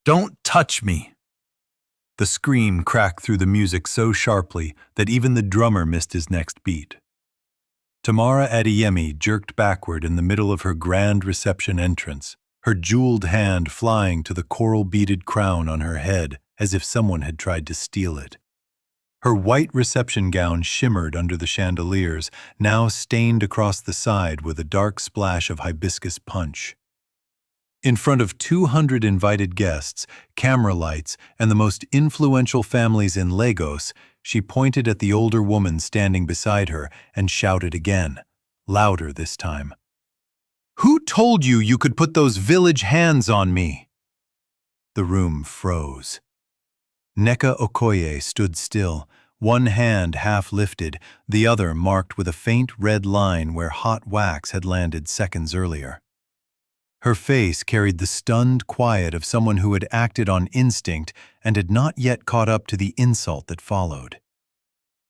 Don't touch me! The scream cracked through the music so sharply that even the drummer missed his next beat. Tamara Adeyemi jerked backward in the middle of her grand reception entrance, her jeweled hand flying to the coral-beaded crown on her head as if someone had tried to steal it. Her white reception gown shimmered under the chandeliers, now stained across the side with a dark splash of hibiscus punch. In front of 200 invited guests, camera lights, and the most influential families in Lagos, she pointed at the older woman standing beside her and shouted again, louder this time. "Who told you you could put those village hands on me?" The room froze. Nneka Okoye stood still, one hand half lifted, the other marked with a faint red line where hot wax had landed seconds earlier. Her face carried the stunned quiet of someone who had acted on instinct and had not yet caught up to the insult that followed.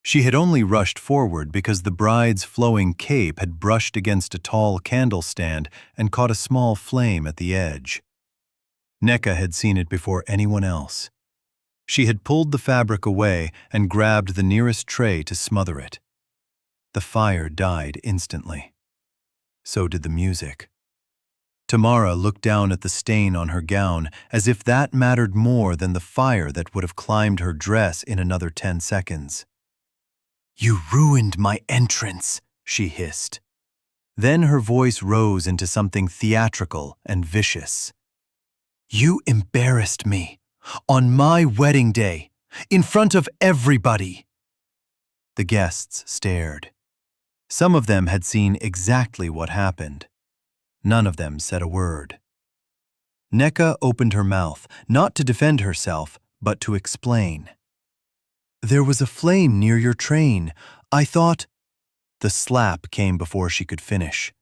She had only rushed forward because the bride's flowing cape had brushed against a tall candle stand and caught a small flame at the edge. Nneka had seen it before anyone else. She had pulled the fabric away and grabbed the nearest tray to smother it. The fire died instantly. So did the music. Tamara looked down at the stain on her gown as if that mattered more than the fire that would have climbed her dress in another 10 seconds. "You ruined my entrance," she hissed. Then her voice rose into something theatrical and vicious. "You embarrassed me, on my wedding day, in front of everybody." The guests stared. Some of them had seen exactly what happened. None of them said a word. Nneka opened her mouth, not to defend herself, but to explain. "There was a flame near your train. I thought—" The slap came before she could finish.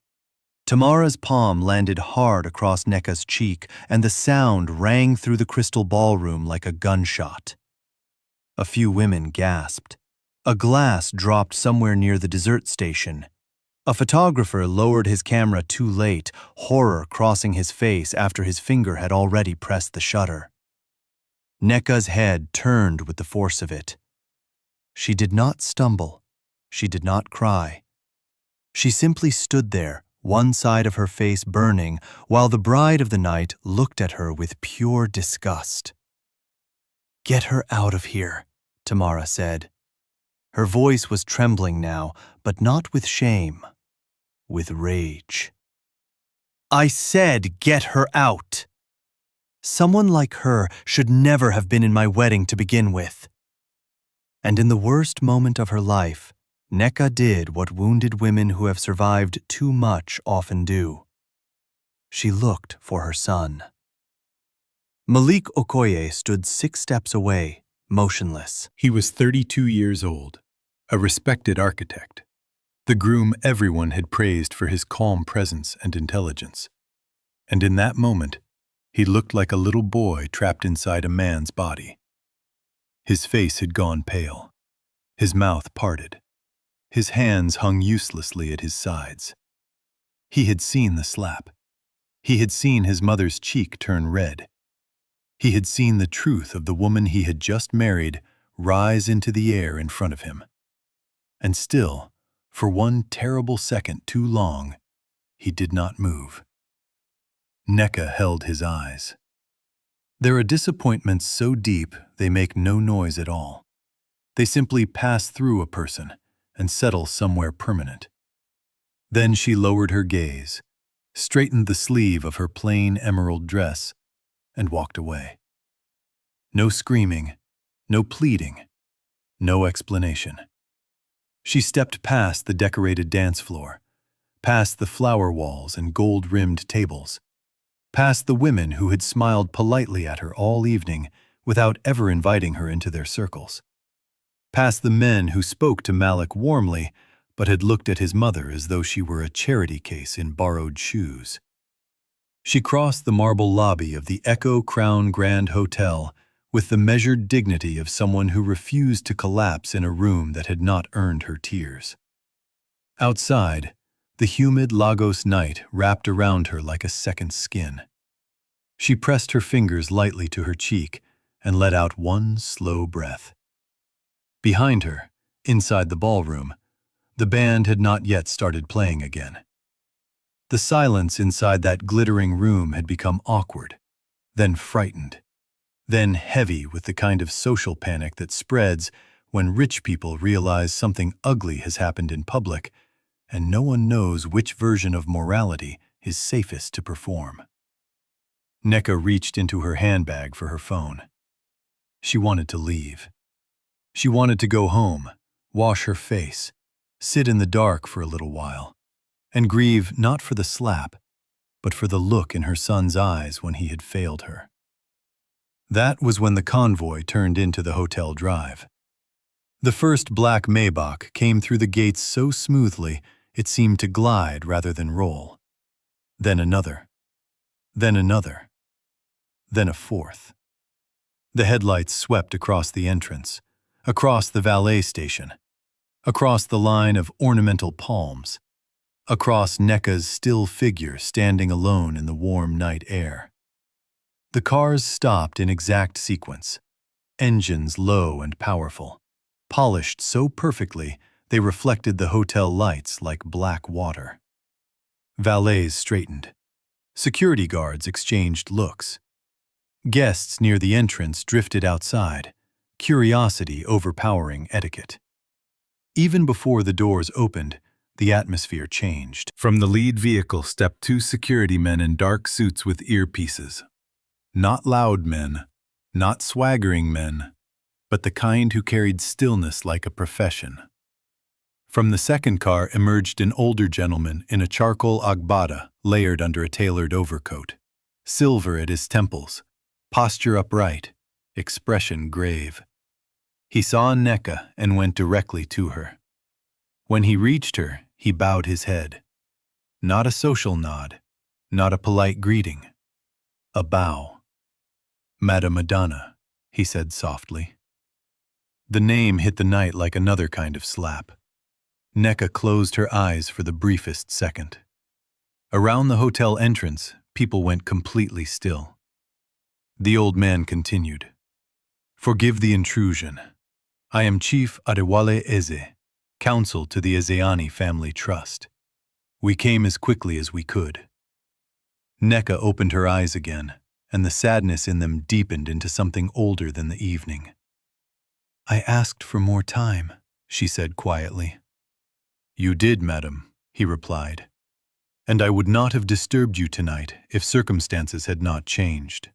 Tamara's palm landed hard across Nneka's cheek, and the sound rang through the crystal ballroom like a gunshot. A few women gasped. A glass dropped somewhere near the dessert station. A photographer lowered his camera too late, horror crossing his face after his finger had already pressed the shutter. Nneka's head turned with the force of it. She did not stumble. She did not cry. She simply stood there, one side of her face burning, while the bride of the night looked at her with pure disgust. "Get her out of here," Tamara said. Her voice was trembling now, but not with shame. With rage. "I said get her out! Someone like her should never have been in my wedding to begin with." And in the worst moment of her life, Nneka did what wounded women who have survived too much often do. She looked for her son. Malik Okoye stood 6 steps away, motionless. He was 32 years old, a respected architect. The groom everyone had praised for his calm presence and intelligence. And in that moment, he looked like a little boy trapped inside a man's body. His face had gone pale, his mouth parted, his hands hung uselessly at his sides. He had seen the slap. He had seen his mother's cheek turn red. He had seen the truth of the woman he had just married rise into the air in front of him. And still, for one terrible second too long, he did not move. Nneka held his eyes. There are disappointments so deep they make no noise at all. They simply pass through a person and settle somewhere permanent. Then she lowered her gaze, straightened the sleeve of her plain emerald dress, and walked away. No screaming, no pleading, no explanation. She stepped past the decorated dance floor, past the flower walls and gold-rimmed tables, past the women who had smiled politely at her all evening without ever inviting her into their circles, past the men who spoke to Malik warmly but had looked at his mother as though she were a charity case in borrowed shoes. She crossed the marble lobby of the Echo Crown Grand Hotel with the measured dignity of someone who refused to collapse in a room that had not earned her tears. Outside, the humid Lagos night wrapped around her like a second skin. She pressed her fingers lightly to her cheek and let out one slow breath. Behind her, inside the ballroom, the band had not yet started playing again. The silence inside that glittering room had become awkward, then frightened, then heavy with the kind of social panic that spreads when rich people realize something ugly has happened in public and no one knows which version of morality is safest to perform. Nneka reached into her handbag for her phone. She wanted to leave. She wanted to go home, wash her face, sit in the dark for a little while, and grieve not for the slap, but for the look in her son's eyes when he had failed her. That was when the convoy turned into the hotel drive. The first black Maybach came through the gates so smoothly it seemed to glide rather than roll. Then another. Then another. Then a fourth. The headlights swept across the entrance, across the valet station, across the line of ornamental palms, across Nneka's still figure standing alone in the warm night air. The cars stopped in exact sequence, engines low and powerful, polished so perfectly they reflected the hotel lights like black water. Valets straightened. Security guards exchanged looks. Guests near the entrance drifted outside, curiosity overpowering etiquette. Even before the doors opened, the atmosphere changed. From the lead vehicle stepped two security men in dark suits with earpieces. Not loud men, not swaggering men, but the kind who carried stillness like a profession. From the second car emerged an older gentleman in a charcoal agbada layered under a tailored overcoat, silver at his temples, posture upright, expression grave. He saw Nneka and went directly to her. When he reached her, he bowed his head. Not a social nod, not a polite greeting. A bow. "Madam Madonna," he said softly. The name hit the night like another kind of slap. Nneka closed her eyes for the briefest second. Around the hotel entrance, people went completely still. The old man continued. "Forgive the intrusion. I am Chief Adewale Eze, counsel to the Ezeani family trust. We came as quickly as we could." Nneka opened her eyes again, and the sadness in them deepened into something older than the evening. "I asked for more time," she said quietly. "You did, madam," he replied. "And I would not have disturbed you tonight if circumstances had not changed."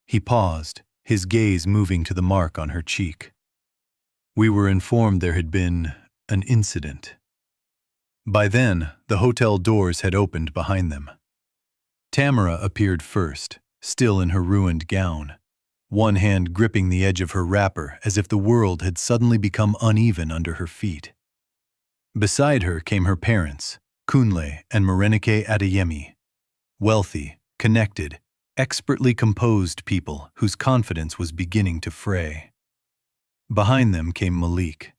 He paused, his gaze moving to the mark on her cheek. "We were informed there had been an incident." By then, the hotel doors had opened behind them. Tamara appeared first, still in her ruined gown, one hand gripping the edge of her wrapper as if the world had suddenly become uneven under her feet. Beside her came her parents, Kunle and Morenike Adeyemi, wealthy, connected, expertly composed people whose confidence was beginning to fray. Behind them came Malik.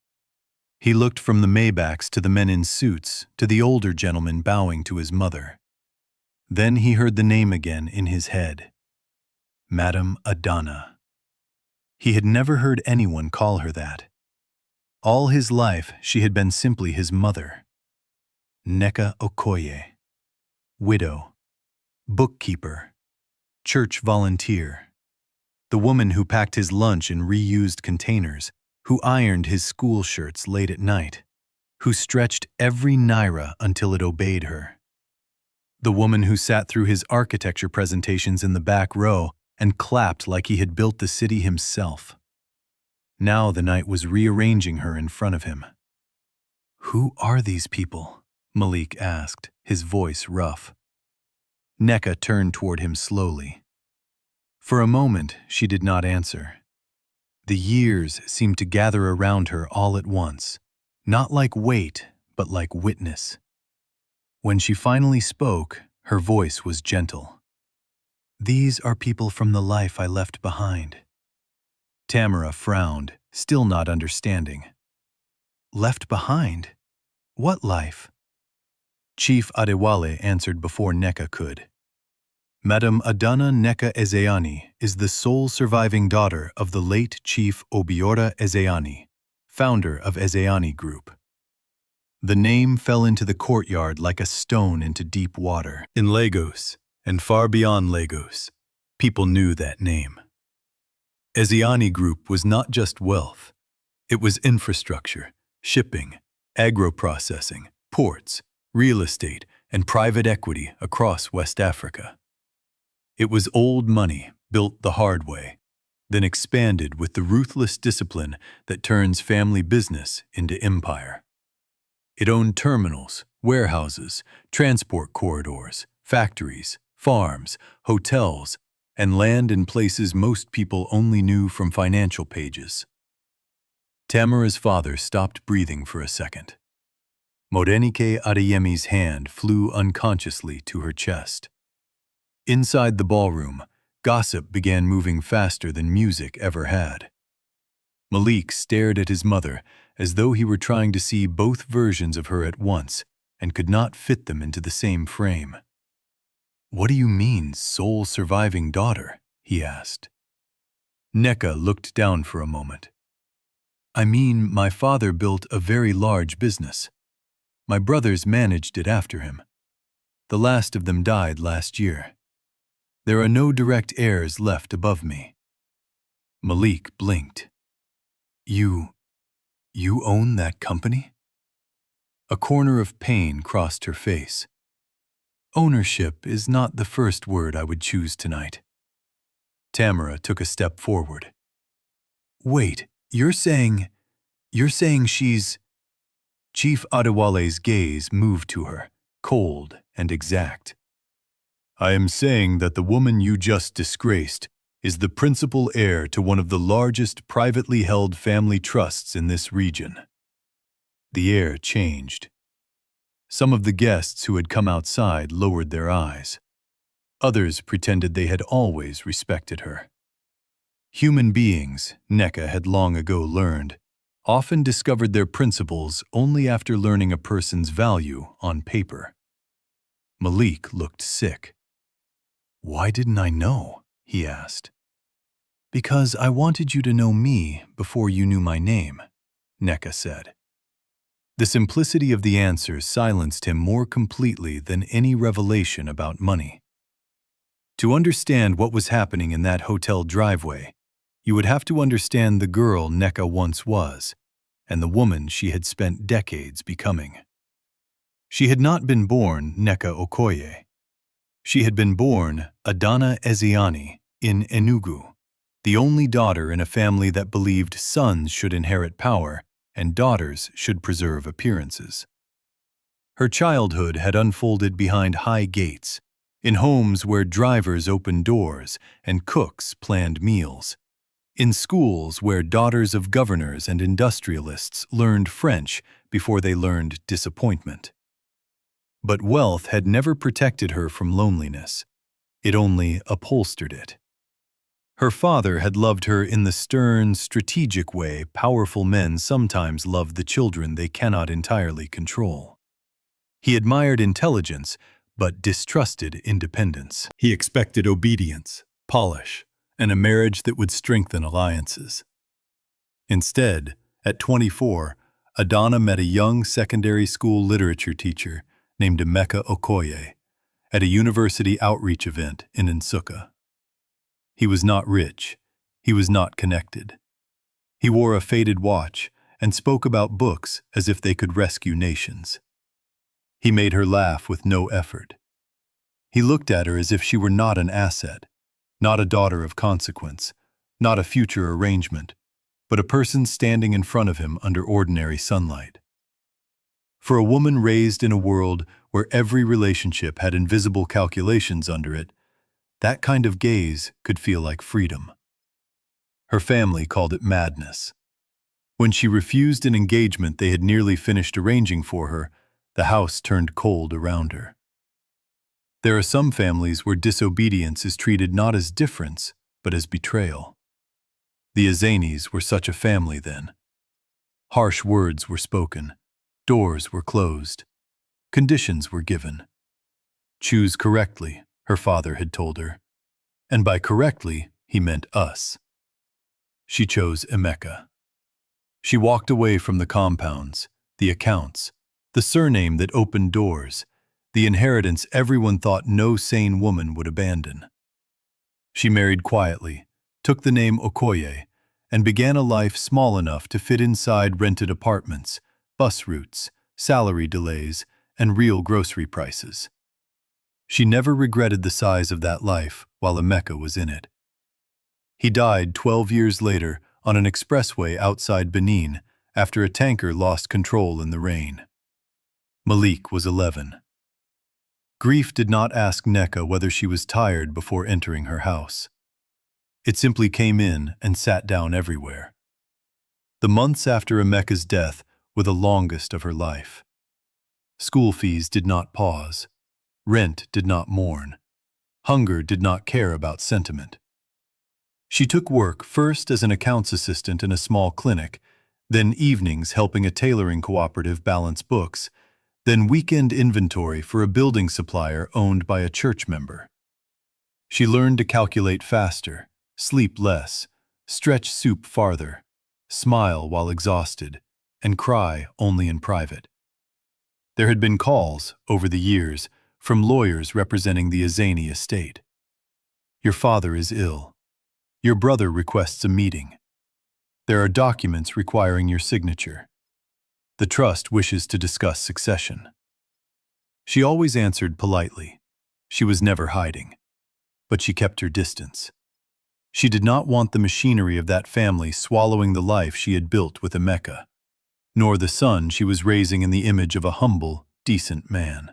He looked from the Maybachs to the men in suits to the older gentleman bowing to his mother. Then he heard the name again in his head. Madam Adana. He had never heard anyone call her that. All his life she had been simply his mother. Nneka Okoye. Widow. Bookkeeper. Church volunteer. The woman who packed his lunch in reused containers, who ironed his school shirts late at night, who stretched every naira until it obeyed her. The woman who sat through his architecture presentations in the back row and clapped like he had built the city himself. Now the night was rearranging her in front of him. "Who are these people?" Malik asked, his voice rough. Nneka turned toward him slowly. For a moment, she did not answer. The years seemed to gather around her all at once, not like weight, but like witness. When she finally spoke, her voice was gentle. "These are people from the life I left behind." Tamara frowned, still not understanding. "Left behind? What life?" Chief Adewale answered before Nneka could. Madam Adana Neka Ezeani is the sole surviving daughter of the late Chief Obiora Ezeani, founder of Ezeani Group. The name fell into the courtyard like a stone into deep water. In Lagos, and far beyond Lagos, people knew that name. Ezeani Group was not just wealth. It was infrastructure, shipping, agro-processing, ports, real estate, and private equity across West Africa. It was old money built the hard way, then expanded with the ruthless discipline that turns family business into empire. It owned terminals, warehouses, transport corridors, factories, farms, hotels, and land in places most people only knew from financial pages. Tamara's father stopped breathing for a second. Morenike Adeyemi's hand flew unconsciously to her chest. Inside the ballroom, gossip began moving faster than music ever had. Malik stared at his mother as though he were trying to see both versions of her at once and could not fit them into the same frame. "What do you mean, sole surviving daughter?" he asked. Neka looked down for a moment. "I mean, my father built a very large business. My brothers managed it after him. The last of them died last year. There are no direct heirs left above me." Malik blinked. You own that company?" A corner of pain crossed her face. "Ownership is not the first word I would choose tonight." Tamara took a step forward. "Wait, you're saying she's—" Chief Adewale's gaze moved to her, cold and exact. "I am saying that the woman you just disgraced is the principal heir to one of the largest privately held family trusts in this region." The air changed. Some of the guests who had come outside lowered their eyes. Others pretended they had always respected her. Human beings, Neka had long ago learned, often discovered their principles only after learning a person's value on paper. Malik looked sick. "Why didn't I know?" he asked. "Because I wanted you to know me before you knew my name," Neka said. The simplicity of the answer silenced him more completely than any revelation about money. To understand what was happening in that hotel driveway, you would have to understand the girl Neka once was, and the woman she had spent decades becoming. She had not been born Neka Okoye. She had been born Adana Ezeani in Enugu, the only daughter in a family that believed sons should inherit power and daughters should preserve appearances. Her childhood had unfolded behind high gates, in homes where drivers opened doors and cooks planned meals, in schools where daughters of governors and industrialists learned French before they learned disappointment. But wealth had never protected her from loneliness. It only upholstered it. Her father had loved her in the stern, strategic way powerful men sometimes love the children they cannot entirely control. He admired intelligence, but distrusted independence. He expected obedience, polish, and a marriage that would strengthen alliances. Instead, at 24, Adana met a young secondary school literature teacher named Emeka Okoye at a university outreach event in Nsukka. He was not rich. He was not connected. He wore a faded watch and spoke about books as if they could rescue nations. He made her laugh with no effort. He looked at her as if she were not an asset, not a daughter of consequence, not a future arrangement, but a person standing in front of him under ordinary sunlight. For a woman raised in a world where every relationship had invisible calculations under it, that kind of gaze could feel like freedom. Her family called it madness. When she refused an engagement they had nearly finished arranging for her, the house turned cold around her. There are some families where disobedience is treated not as difference, but as betrayal. The Azanis were such a family then. Harsh words were spoken. Doors were closed. Conditions were given. Choose correctly her father had told her. And by correctly, he meant us. She chose Emeka. She walked away from the compounds, the accounts, the surname that opened doors, the inheritance everyone thought no sane woman would abandon. She married quietly, took the name Okoye, and began a life small enough to fit inside rented apartments, bus routes, salary delays, and real grocery prices. She never regretted the size of that life while Emeka was in it. He died 12 years later on an expressway outside Benin after a tanker lost control in the rain. Malik was 11. Grief did not ask Nneka whether she was tired before entering her house. It simply came in and sat down everywhere. The months after Emeka's death were the longest of her life. School fees did not pause. Rent did not mourn. Hunger did not care about sentiment. She took work first as an accounts assistant in a small clinic, then evenings helping a tailoring cooperative balance books, then weekend inventory for a building supplier owned by a church member. She learned to calculate faster, sleep less, stretch soup farther, smile while exhausted, and cry only in private. There had been calls, over the years, from lawyers representing the Azani estate. Your father is ill. Your brother requests a meeting. There are documents requiring your signature. The trust wishes to discuss succession. She always answered politely. She was never hiding. But she kept her distance. She did not want the machinery of that family swallowing the life she had built with Emeka, nor the son she was raising in the image of a humble, decent man.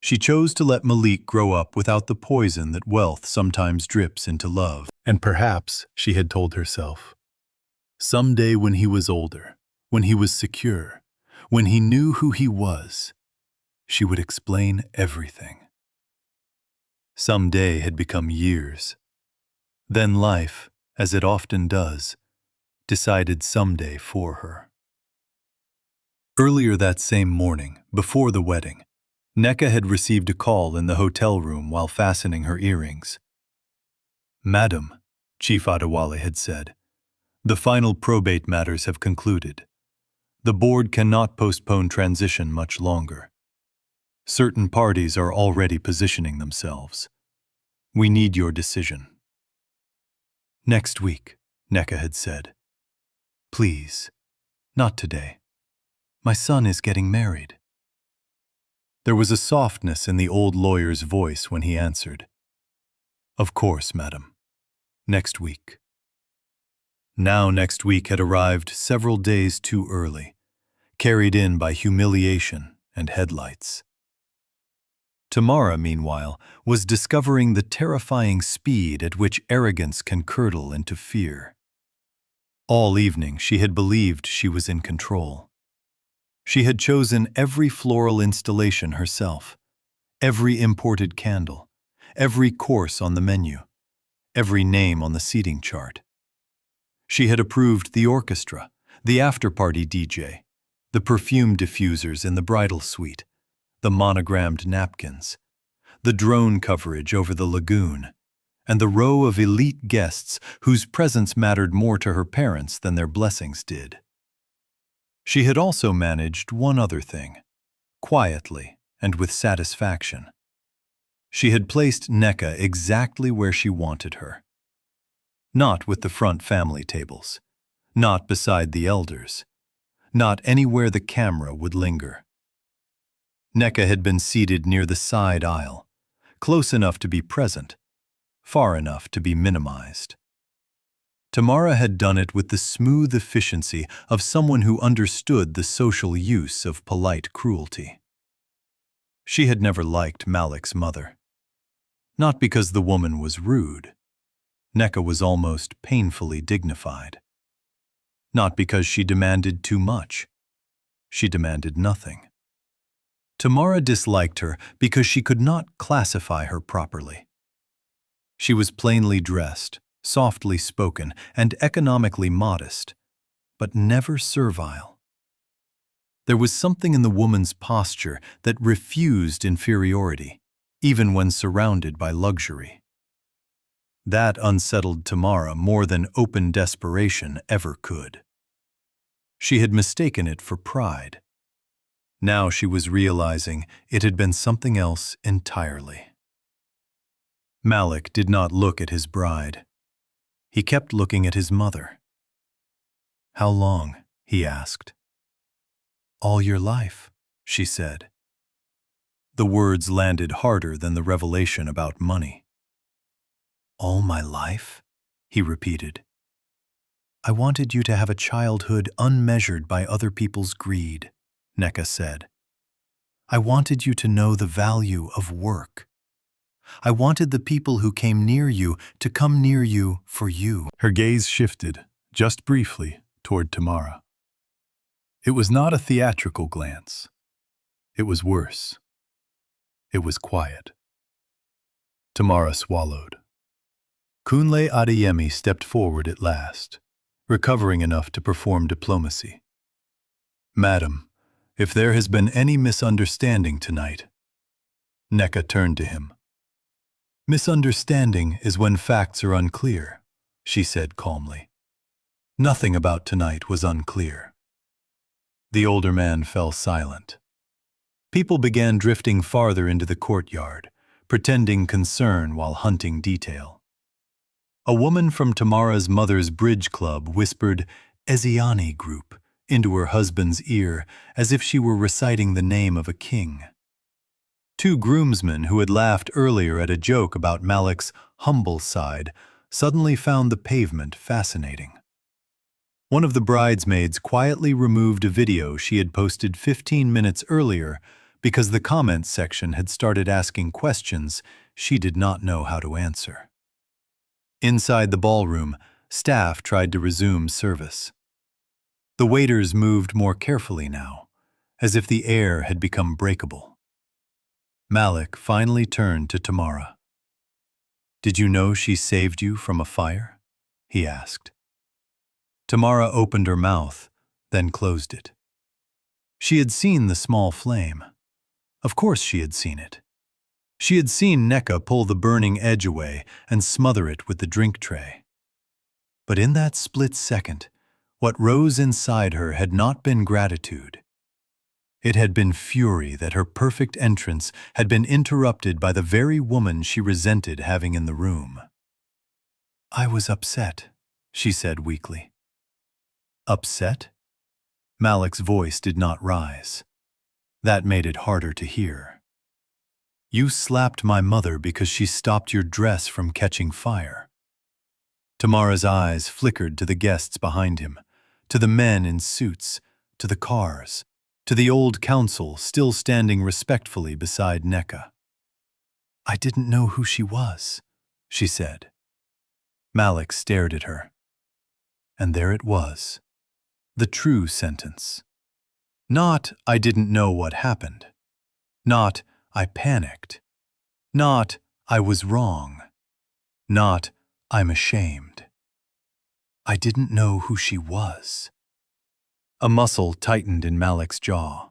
She chose to let Malik grow up without the poison that wealth sometimes drips into love. And perhaps, she had told herself, someday when he was older, when he was secure, when he knew who he was, she would explain everything. Someday had become years. Then life, as it often does, decided someday for her. Earlier that same morning, before the wedding, Nneka had received a call in the hotel room while fastening her earrings. "Madam," Chief Adewale had said, "the final probate matters have concluded. The board cannot postpone transition much longer. Certain parties are already positioning themselves. We need your decision." "Next week," Nneka had said. "Please, not today. My son is getting married." There was a softness in the old lawyer's voice when he answered, "Of course, madam. Next week." Now next week had arrived several days too early, carried in by humiliation and headlights. Tamara, meanwhile, was discovering the terrifying speed at which arrogance can curdle into fear. All evening she had believed she was in control. She had chosen every floral installation herself, every imported candle, every course on the menu, every name on the seating chart. She had approved the orchestra, the after-party DJ, the perfume diffusers in the bridal suite, the monogrammed napkins, the drone coverage over the lagoon, and the row of elite guests whose presence mattered more to her parents than their blessings did. She had also managed one other thing, quietly and with satisfaction. She had placed Nneka exactly where she wanted her. Not with the front family tables, not beside the elders, not anywhere the camera would linger. Nneka had been seated near the side aisle, close enough to be present, far enough to be minimized. Tamara had done it with the smooth efficiency of someone who understood the social use of polite cruelty. She had never liked Malik's mother. Not because the woman was rude. Nneka was almost painfully dignified. Not because she demanded too much. She demanded nothing. Tamara disliked her because she could not classify her properly. She was plainly dressed, softly spoken, and economically modest, but never servile. There was something in the woman's posture that refused inferiority, even when surrounded by luxury. That unsettled Tamara more than open desperation ever could. She had mistaken it for pride. Now she was realizing it had been something else entirely. Malik did not look at his bride. He kept looking at his mother. "How long?" he asked. "All your life," she said. The words landed harder than the revelation about money. "All my life?" he repeated. "I wanted you to have a childhood unmeasured by other people's greed," Neka said. "I wanted you to know the value of work. I wanted the people who came near you to come near you for you." Her gaze shifted, just briefly, toward Tamara. It was not a theatrical glance. It was worse. It was quiet. Tamara swallowed. Kunle Adeyemi stepped forward at last, recovering enough to perform diplomacy. "Madam, if there has been any misunderstanding tonight." Neka turned to him. "Misunderstanding is when facts are unclear," she said calmly. "Nothing about tonight was unclear." The older man fell silent. People began drifting farther into the courtyard, pretending concern while hunting detail. A woman from Tamara's mother's bridge club whispered "Eziani Group" into her husband's ear as if she were reciting the name of a king. Two groomsmen who had laughed earlier at a joke about Malik's humble side suddenly found the pavement fascinating. One of the bridesmaids quietly removed a video she had posted 15 minutes earlier because the comments section had started asking questions she did not know how to answer. Inside the ballroom, staff tried to resume service. The waiters moved more carefully now, as if the air had become breakable. Malik finally turned to Tamara. "Did you know she saved you from a fire?" he asked. Tamara opened her mouth, then closed it. She had seen the small flame. Of course she had seen it. She had seen Neka pull the burning edge away and smother it with the drink tray. But in that split second, what rose inside her had not been gratitude. It had been fury that her perfect entrance had been interrupted by the very woman she resented having in the room. "I was upset," she said weakly. "Upset?" Malik's voice did not rise. That made it harder to hear. "You slapped my mother because she stopped your dress from catching fire." Tamara's eyes flickered to the guests behind him, to the men in suits, to the cars, to the old council still standing respectfully beside Neka. "I didn't know who she was," she said. Malik stared at her. And there it was. The true sentence. Not "I didn't know what happened." Not "I panicked." Not "I was wrong." Not "I'm ashamed." I didn't know who she was. A muscle tightened in Malik's jaw.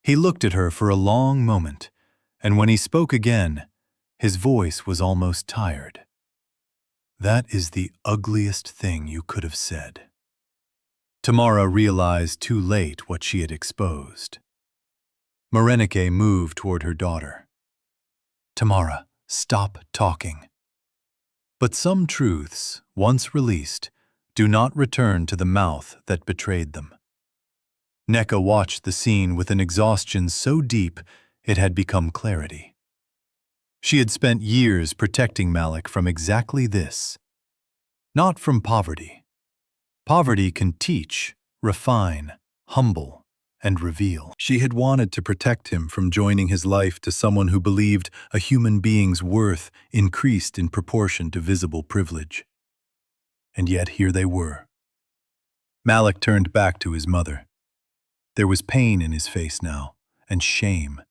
He looked at her for a long moment, and when he spoke again, his voice was almost tired. "That is the ugliest thing you could have said." Tamara realized too late what she had exposed. Morenike moved toward her daughter. "Tamara, stop talking." But some truths, once released, do not return to the mouth that betrayed them. Neka watched the scene with an exhaustion so deep it had become clarity. She had spent years protecting Malik from exactly this. Not from poverty. Poverty can teach, refine, humble, and reveal. She had wanted to protect him from joining his life to someone who believed a human being's worth increased in proportion to visible privilege. And yet here they were. Malik turned back to his mother. There was pain in his face now, and shame,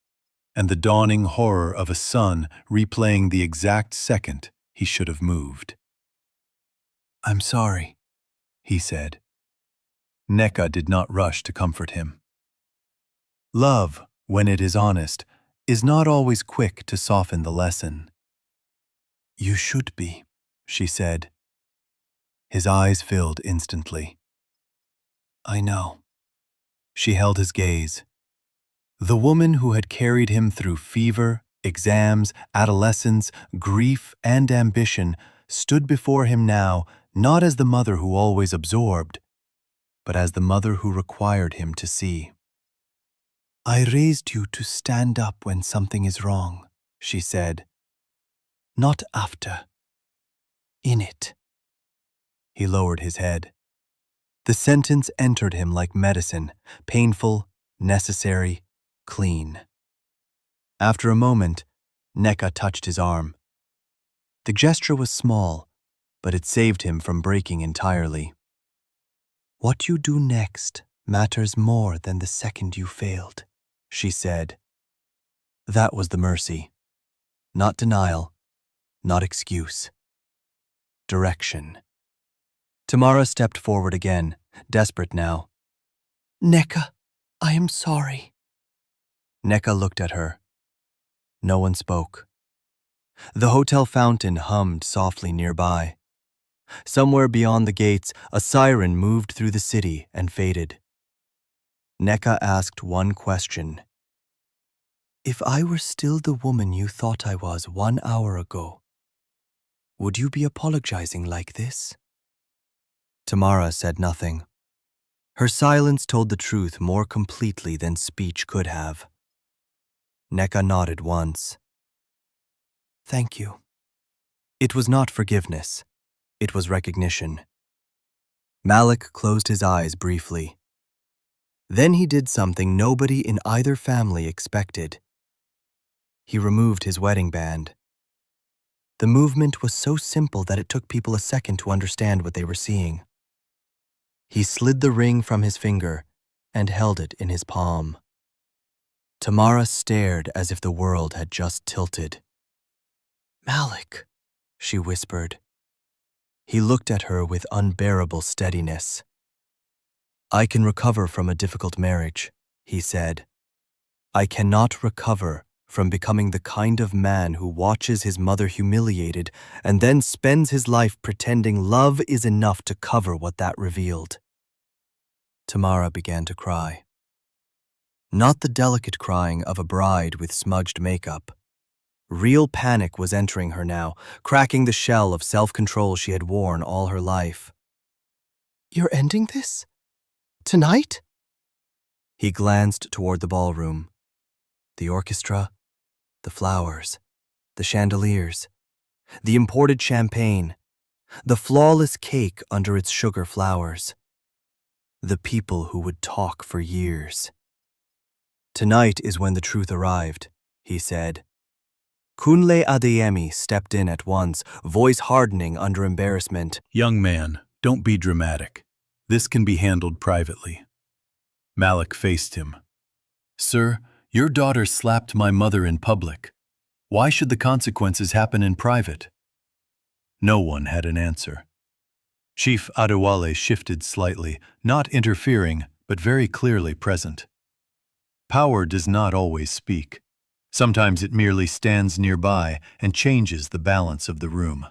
and the dawning horror of a son replaying the exact second he should have moved. "I'm sorry," he said. Neka did not rush to comfort him. "Love, when it is honest, is not always quick to soften the lesson. "You should be," she said. His eyes filled instantly. "I know." She held his gaze. The woman who had carried him through fever, exams, adolescence, grief, and ambition stood before him now not as the mother who always absorbed, but as the mother who required him to see. "I raised you to stand up when something is wrong," she said. "Not after. In it." He lowered his head. The sentence entered him like medicine, painful, necessary, clean. After a moment, Neka touched his arm. The gesture was small, but it saved him from breaking entirely. "What you do next matters more than the second you failed," she said. That was the mercy. Not denial, not excuse. Direction. Tamara stepped forward again, desperate now. "Neka, I am sorry." Neka looked at her. No one spoke. The hotel fountain hummed softly nearby. Somewhere beyond the gates, a siren moved through the city and faded. Neka asked one question. "If I were still the woman you thought I was 1 hour ago, would you be apologizing like this?" Tamara said nothing. Her silence told the truth more completely than speech could have. Neka nodded once. "Thank you." It was not forgiveness. It was recognition. Malik closed his eyes briefly. Then he did something nobody in either family expected. He removed his wedding band. The movement was so simple that it took people a second to understand what they were seeing. He slid the ring from his finger and held it in his palm. Tamara stared as if the world had just tilted. "Malik," she whispered. He looked at her with unbearable steadiness. "I can recover from a difficult marriage," he said. "I cannot recover from becoming the kind of man who watches his mother humiliated and then spends his life pretending love is enough to cover what that revealed." Tamara began to cry. Not the delicate crying of a bride with smudged makeup. Real panic was entering her now, cracking the shell of self-control she had worn all her life. "You're ending this? Tonight?" He glanced toward the ballroom. The orchestra, the flowers, the chandeliers, the imported champagne, the flawless cake under its sugar flowers. The people who would talk for years. "Tonight is when the truth arrived," he said. Kunle Adeyemi stepped in at once, voice hardening under embarrassment. "Young man, don't be dramatic. This can be handled privately." Malik faced him. "Sir, your daughter slapped my mother in public. Why should the consequences happen in private?" No one had an answer. Chief Adewale shifted slightly, not interfering, but very clearly present. Power does not always speak. Sometimes it merely stands nearby and changes the balance of the room.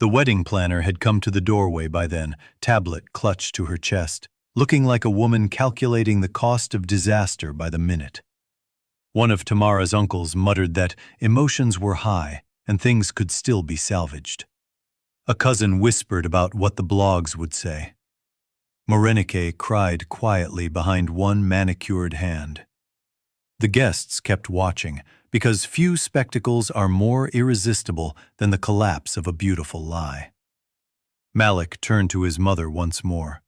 The wedding planner had come to the doorway by then, tablet clutched to her chest, looking like a woman calculating the cost of disaster by the minute. One of Tamara's uncles muttered that emotions were high and things could still be salvaged. A cousin whispered about what the blogs would say. Morenike cried quietly behind one manicured hand. The guests kept watching, because few spectacles are more irresistible than the collapse of a beautiful lie. Malik turned to his mother once more.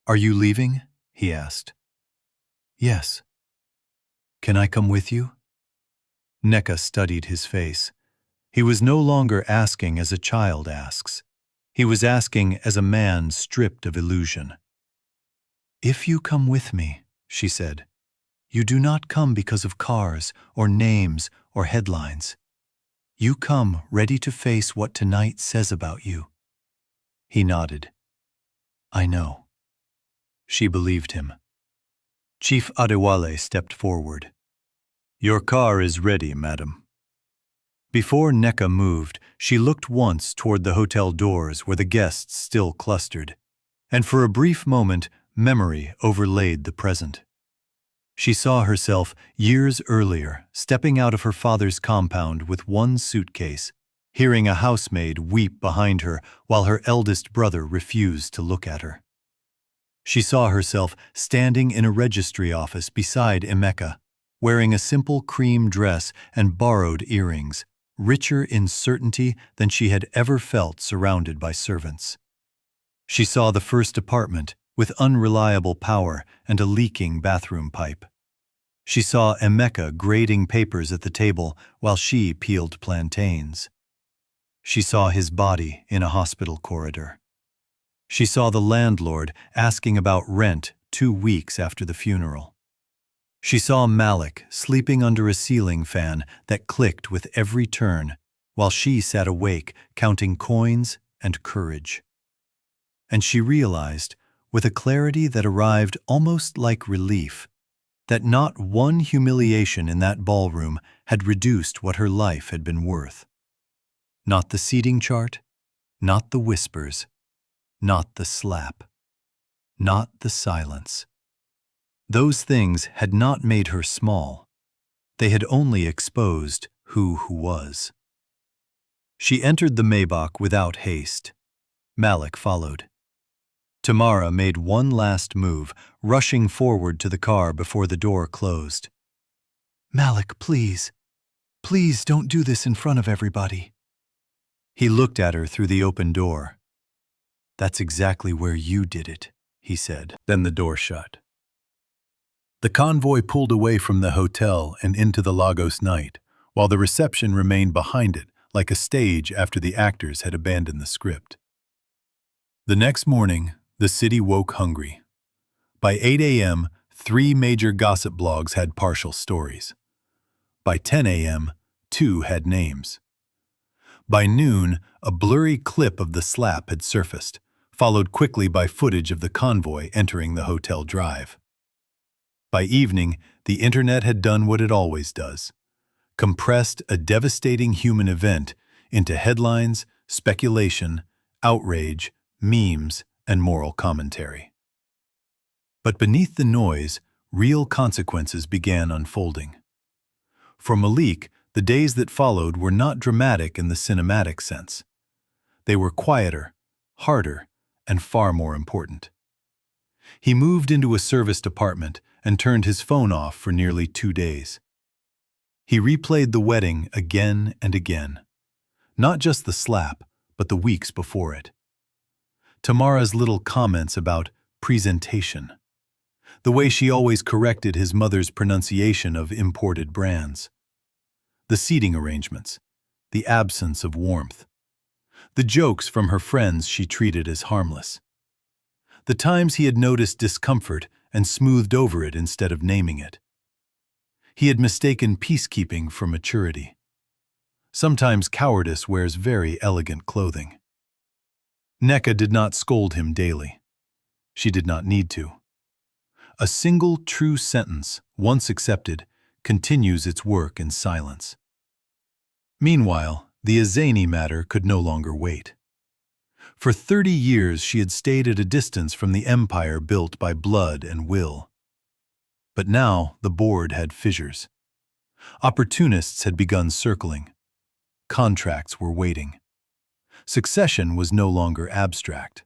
"Are you leaving?" he asked. "Yes." "Can I come with you?" Neka studied his face. He was no longer asking as a child asks. He was asking as a man stripped of illusion. "If you come with me," she said, "you do not come because of cars or names or headlines. You come ready to face what tonight says about you." He nodded. "I know." She believed him. Chief Adewale stepped forward. Your car is ready, madam. Before Neka moved, she looked once toward the hotel doors where the guests still clustered, and for a brief moment, memory overlaid the present. She saw herself years earlier stepping out of her father's compound with one suitcase, hearing a housemaid weep behind her while her eldest brother refused to look at her. She saw herself standing in a registry office beside Emeka, wearing a simple cream dress and borrowed earrings, richer in certainty than she had ever felt surrounded by servants. She saw the first apartment with unreliable power and a leaking bathroom pipe. She saw Emeka grading papers at the table while she peeled plantains. She saw his body in a hospital corridor. She saw the landlord asking about rent 2 weeks after the funeral. She saw Malik sleeping under a ceiling fan that clicked with every turn, while she sat awake counting coins and courage. And she realized, with a clarity that arrived almost like relief, that not one humiliation in that ballroom had reduced what her life had been worth. Not the seating chart, not the whispers, not the slap, not the silence. Those things had not made her small. They had only exposed who was. She entered the Maybach without haste. Malik followed. Tamara made one last move, rushing forward to the car before the door closed. "Malik, please. Please don't do this in front of everybody." He looked at her through the open door. "That's exactly where you did it," he said. Then the door shut. The convoy pulled away from the hotel and into the Lagos night, while the reception remained behind it like a stage after the actors had abandoned the script. The next morning, the city woke hungry. By 8 a.m., 3 major gossip blogs had partial stories. By 10 a.m., 2 had names. By noon, a blurry clip of the slap had surfaced, followed quickly by footage of the convoy entering the hotel drive. By evening, the internet had done what it always does: compressed a devastating human event into headlines, speculation, outrage, memes, and moral commentary. But beneath the noise, real consequences began unfolding. For Malik, the days that followed were not dramatic in the cinematic sense. They were quieter, harder, and far more important. He moved into a serviced apartment and turned his phone off for nearly 2 days. He replayed the wedding again and again. Not just the slap, but the weeks before it. Tamara's little comments about presentation. The way she always corrected his mother's pronunciation of imported brands. The seating arrangements. The absence of warmth. The jokes from her friends she treated as harmless. The times he had noticed discomfort and smoothed over it instead of naming it. He had mistaken peacekeeping for maturity. Sometimes cowardice wears very elegant clothing. Neka did not scold him daily. She did not need to. A single true sentence, once accepted, continues its work in silence. Meanwhile, the Azani matter could no longer wait. For 30 years she had stayed at a distance from the empire built by blood and will. But now the board had fissures. Opportunists had begun circling. Contracts were waiting. Succession was no longer abstract.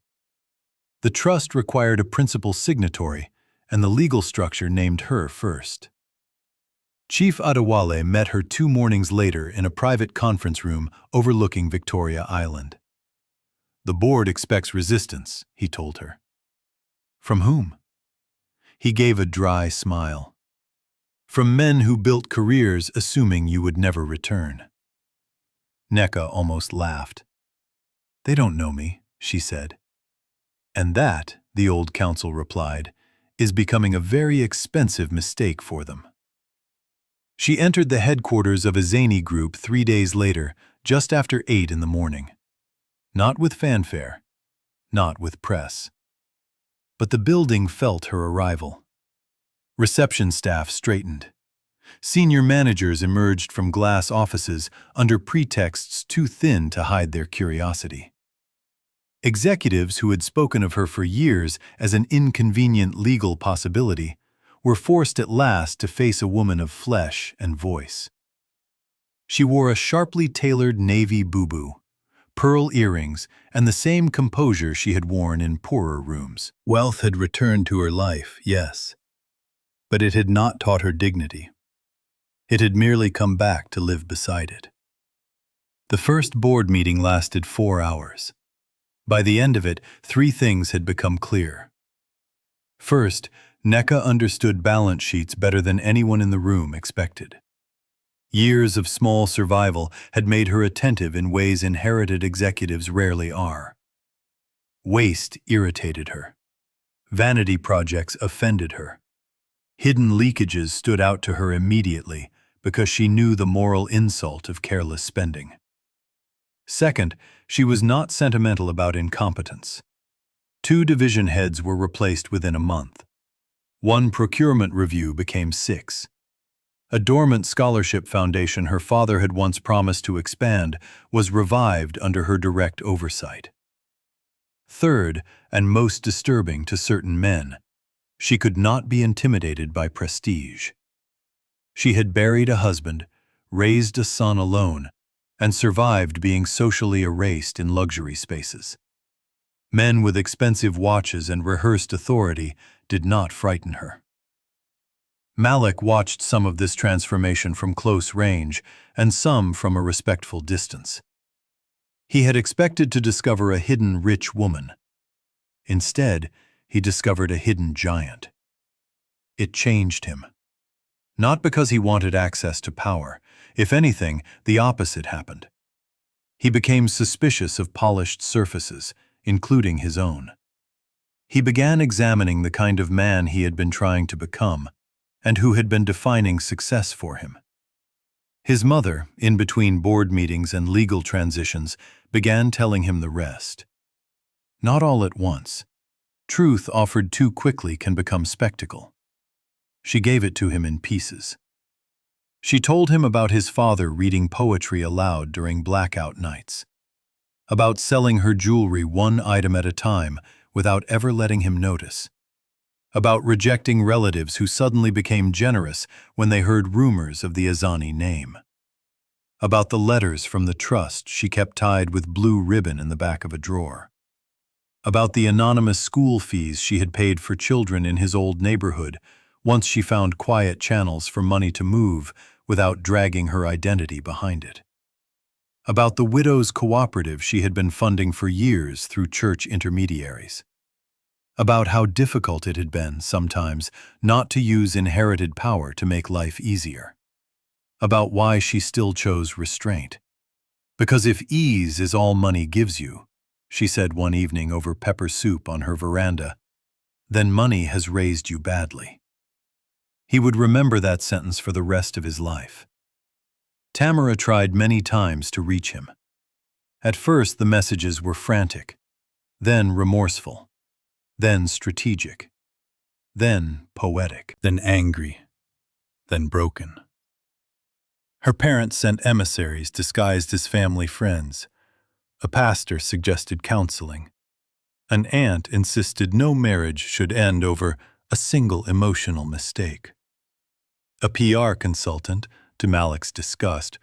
The trust required a principal signatory, and the legal structure named her first. Chief Adewale met her 2 mornings later in a private conference room overlooking Victoria Island. "The board expects resistance," he told her. "From whom?" He gave a dry smile. "From men who built careers assuming you would never return." Neka almost laughed. "They don't know me," she said. "And that," the old counsel replied, "is becoming a very expensive mistake for them." She entered the headquarters of a Azani group 3 days later, just after 8 in the morning. Not with fanfare, not with press. But the building felt her arrival. Reception staff straightened. Senior managers emerged from glass offices under pretexts too thin to hide their curiosity. Executives who had spoken of her for years as an inconvenient legal possibility were forced at last to face a woman of flesh and voice. She wore a sharply tailored navy boo-boo, pearl earrings, and the same composure she had worn in poorer rooms. Wealth had returned to her life, yes, but it had not taught her dignity. It had merely come back to live beside it. The first board meeting lasted 4 hours. By the end of it, 3 things had become clear. First, Nneka understood balance sheets better than anyone in the room expected. Years of small survival had made her attentive in ways inherited executives rarely are. Waste irritated her. Vanity projects offended her. Hidden leakages stood out to her immediately because she knew the moral insult of careless spending. Second, she was not sentimental about incompetence. 2 division heads were replaced within a month. 1 procurement review became 6. A dormant scholarship foundation her father had once promised to expand was revived under her direct oversight. Third, and most disturbing to certain men, she could not be intimidated by prestige. She had buried a husband, raised a son alone, and survived being socially erased in luxury spaces. Men with expensive watches and rehearsed authority did not frighten her. Malik watched some of this transformation from close range and some from a respectful distance. He had expected to discover a hidden rich woman. Instead, he discovered a hidden giant. It changed him. Not because he wanted access to power. If anything, the opposite happened. He became suspicious of polished surfaces, including his own. He began examining the kind of man he had been trying to become, and who had been defining success for him. His mother, in between board meetings and legal transitions, began telling him the rest. Not all at once. Truth offered too quickly can become spectacle. She gave it to him in pieces. She told him about his father reading poetry aloud during blackout nights, about selling her jewelry 1 item at a time without ever letting him notice, about rejecting relatives who suddenly became generous when they heard rumors of the Azani name, about the letters from the trust she kept tied with blue ribbon in the back of a drawer, about the anonymous school fees she had paid for children in his old neighborhood once she found quiet channels for money to move without dragging her identity behind it, about the widows' cooperative she had been funding for years through church intermediaries, about how difficult it had been, sometimes, not to use inherited power to make life easier, about why she still chose restraint. Because if ease is all money gives you, she said one evening over pepper soup on her veranda, then money has raised you badly. He would remember that sentence for the rest of his life. Tamara tried many times to reach him. At first, the messages were frantic, then remorseful, then strategic, then poetic, then angry, then broken. Her parents sent emissaries disguised as family friends. A pastor suggested counseling. An aunt insisted no marriage should end over a single emotional mistake. A PR consultant, to Malik's disgust,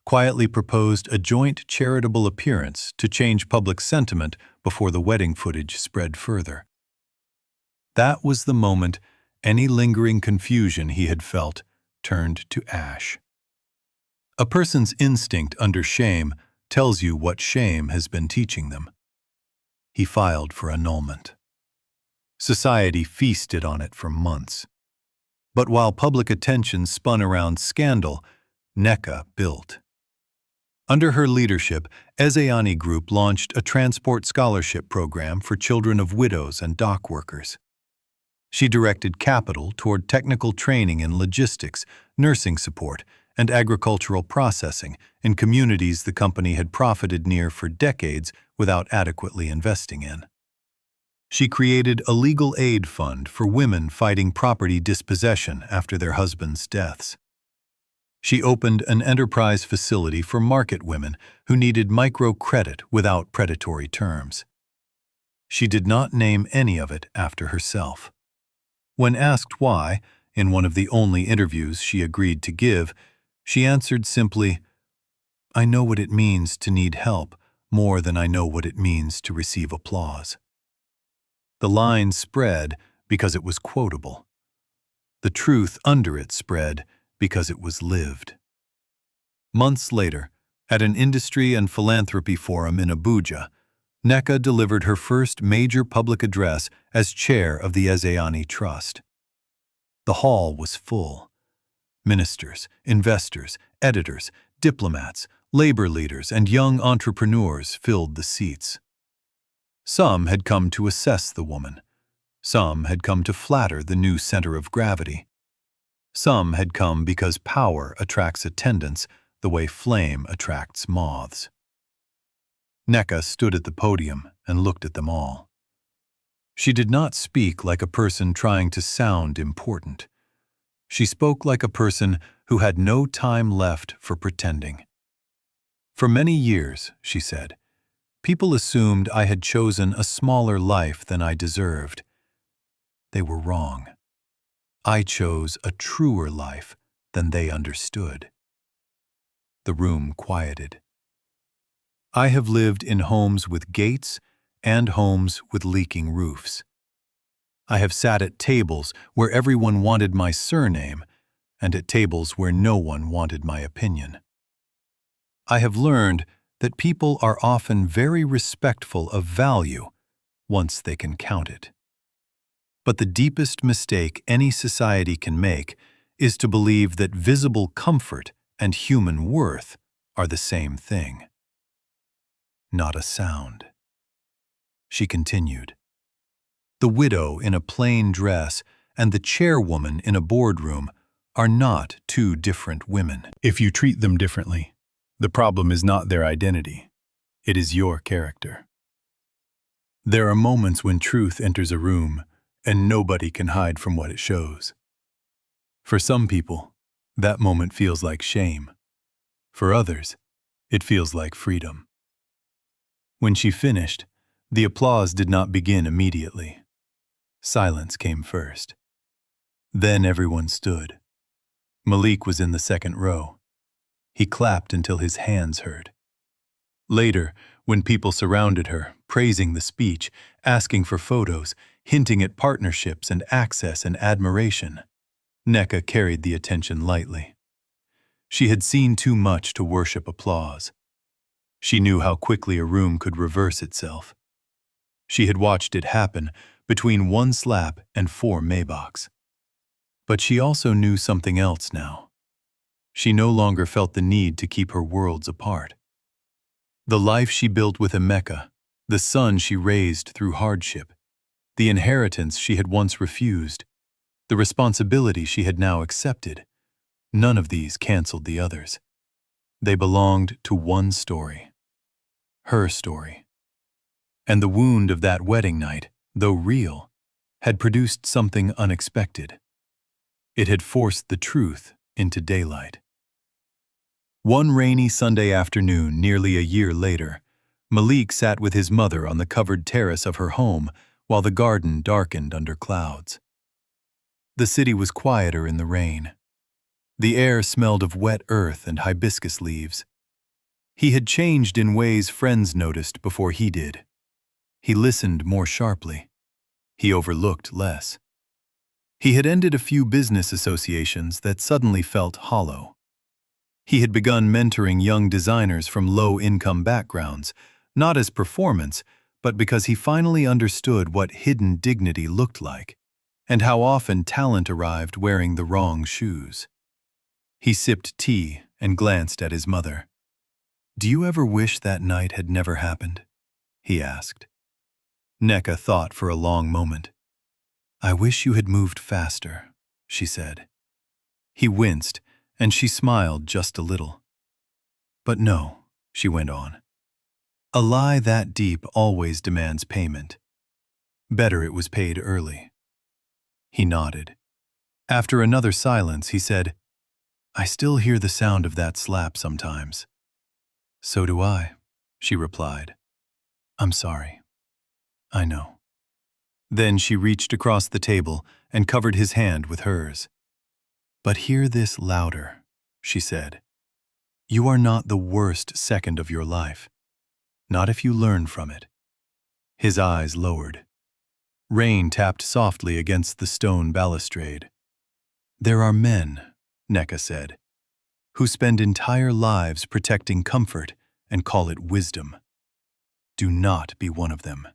quietly proposed a joint charitable appearance to change public sentiment before the wedding footage spread further. That was the moment any lingering confusion he had felt turned to ash. A person's instinct under shame tells you what shame has been teaching them. He filed for annulment. Society feasted on it for months. But while public attention spun around scandal, Nneka built. Under her leadership, Ezeani Group launched a transport scholarship program for children of widows and dock workers. She directed capital toward technical training in logistics, nursing support, and agricultural processing in communities the company had profited near for decades without adequately investing in. She created a legal aid fund for women fighting property dispossession after their husbands' deaths. She opened an enterprise facility for market women who needed microcredit without predatory terms. She did not name any of it after herself. When asked why, in one of the only interviews she agreed to give, she answered simply, "I know what it means to need help more than I know what it means to receive applause." The line spread because it was quotable. The truth under it spread because it was lived. Months later, at an industry and philanthropy forum in Abuja, Nneka delivered her first major public address as chair of the Ezeani Trust. The hall was full. Ministers, investors, editors, diplomats, labor leaders, and young entrepreneurs filled the seats. Some had come to assess the woman. Some had come to flatter the new center of gravity. Some had come because power attracts attendance the way flame attracts moths. Nneka stood at the podium and looked at them all. She did not speak like a person trying to sound important. She spoke like a person who had no time left for pretending. "For many years," she said, "people assumed I had chosen a smaller life than I deserved. They were wrong. I chose a truer life than they understood." The room quieted. "I have lived in homes with gates and homes with leaking roofs. I have sat at tables where everyone wanted my surname and at tables where no one wanted my opinion. I have learned that people are often very respectful of value once they can count it. But the deepest mistake any society can make is to believe that visible comfort and human worth are the same thing." Not a sound. She continued. "The widow in a plain dress and the chairwoman in a boardroom are not two different women. If you treat them differently, the problem is not their identity. It is your character. There are moments when truth enters a room and nobody can hide from what it shows. For some people, that moment feels like shame. For others, it feels like freedom." When she finished, the applause did not begin immediately. Silence came first. Then everyone stood. Malik was in the second row. He clapped until his hands hurt. Later, when people surrounded her, praising the speech, asking for photos, hinting at partnerships and access and admiration, Nneka carried the attention lightly. She had seen too much to worship applause. She knew how quickly a room could reverse itself. She had watched it happen between one slap and 4 Maybachs. But she also knew something else now. She no longer felt the need to keep her worlds apart. The life she built with Emeka, the son she raised through hardship, the inheritance she had once refused, the responsibility she had now accepted, none of these canceled the others. They belonged to one story. Her story. And the wound of that wedding night, though real, had produced something unexpected. It had forced the truth into daylight. One rainy Sunday afternoon, nearly a year later, Malik sat with his mother on the covered terrace of her home while the garden darkened under clouds. The city was quieter in the rain. The air smelled of wet earth and hibiscus leaves. He had changed in ways friends noticed before he did. He listened more sharply. He overlooked less. He had ended a few business associations that suddenly felt hollow. He had begun mentoring young designers from low-income backgrounds, not as performance, but because he finally understood what hidden dignity looked like, and how often talent arrived wearing the wrong shoes. He sipped tea and glanced at his mother. "Do you ever wish that night had never happened?" he asked. Nneka thought for a long moment. "I wish you had moved faster," she said. He winced, and she smiled just a little. "But no," she went on. "A lie that deep always demands payment. Better it was paid early." He nodded. After another silence, he said, I still hear the sound of that slap sometimes. So do I, she replied. I'm sorry. I know. Then she reached across the table and covered his hand with hers. But hear this louder, she said. You are not the worst second of your life. Not if you learn from it. His eyes lowered. Rain tapped softly against the stone balustrade. There are men, Neka said, who spend entire lives protecting comfort and call it wisdom. Do not be one of them.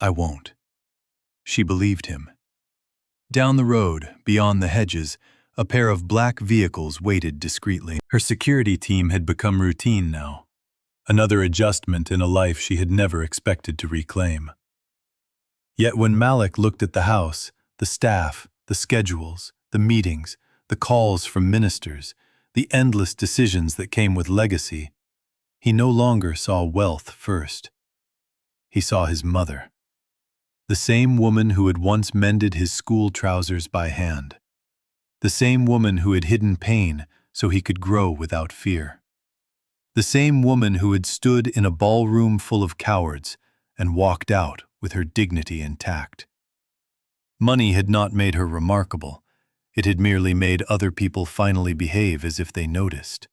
I won't. She believed him. Down the road, beyond the hedges, a pair of black vehicles waited discreetly. Her security team had become routine now. Another adjustment in a life she had never expected to reclaim. Yet when Malik looked at the house, the staff, the schedules, the meetings, the calls from ministers, the endless decisions that came with legacy, he no longer saw wealth first. He saw his mother. The same woman who had once mended his school trousers by hand. The same woman who had hidden pain so he could grow without fear. The same woman who had stood in a ballroom full of cowards and walked out with her dignity intact. Money had not made her remarkable. It had merely made other people finally behave as if they noticed.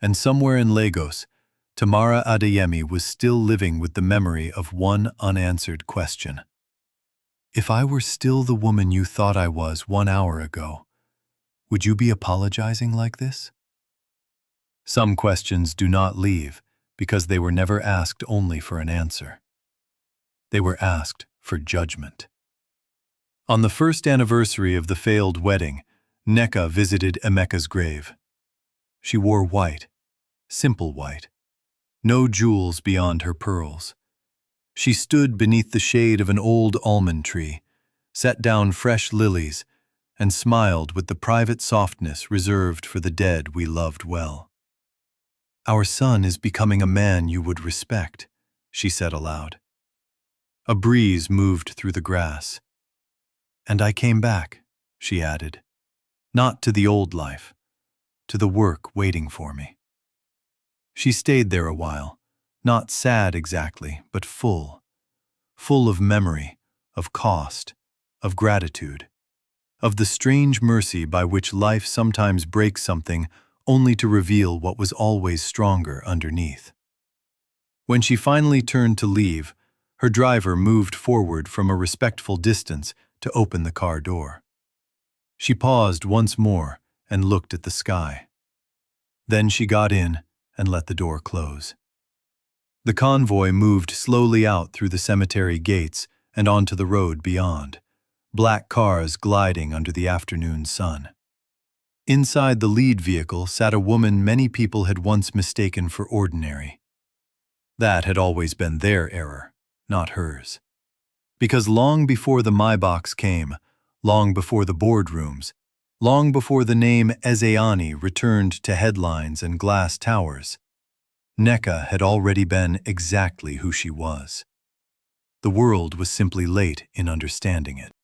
And somewhere in Lagos, Tamara Adeyemi was still living with the memory of one unanswered question. If I were still the woman you thought I was 1 hour ago, would you be apologizing like this? Some questions do not leave because they were never asked only for an answer. They were asked for judgment. On the first anniversary of the failed wedding, Neka visited Emeka's grave. She wore white, simple white, no jewels beyond her pearls. She stood beneath the shade of an old almond tree, set down fresh lilies, and smiled with the private softness reserved for the dead we loved well. Our son is becoming a man you would respect, she said aloud. A breeze moved through the grass. And I came back, she added, not to the old life, to the work waiting for me. She stayed there a while, not sad exactly, but full of memory, of cost, of gratitude, of the strange mercy by which life sometimes breaks something only to reveal what was always stronger underneath. When she finally turned to leave, her driver moved forward from a respectful distance to open the car door. She paused once more and looked at the sky. Then she got in and let the door close. The convoy moved slowly out through the cemetery gates and onto the road beyond, black cars gliding under the afternoon sun. Inside the lead vehicle sat a woman many people had once mistaken for ordinary. That had always been their error, not hers. Because long before the Maybachs came, long before the boardrooms, long before the name Ezeani returned to headlines and glass towers, Neka had already been exactly who she was. The world was simply late in understanding it.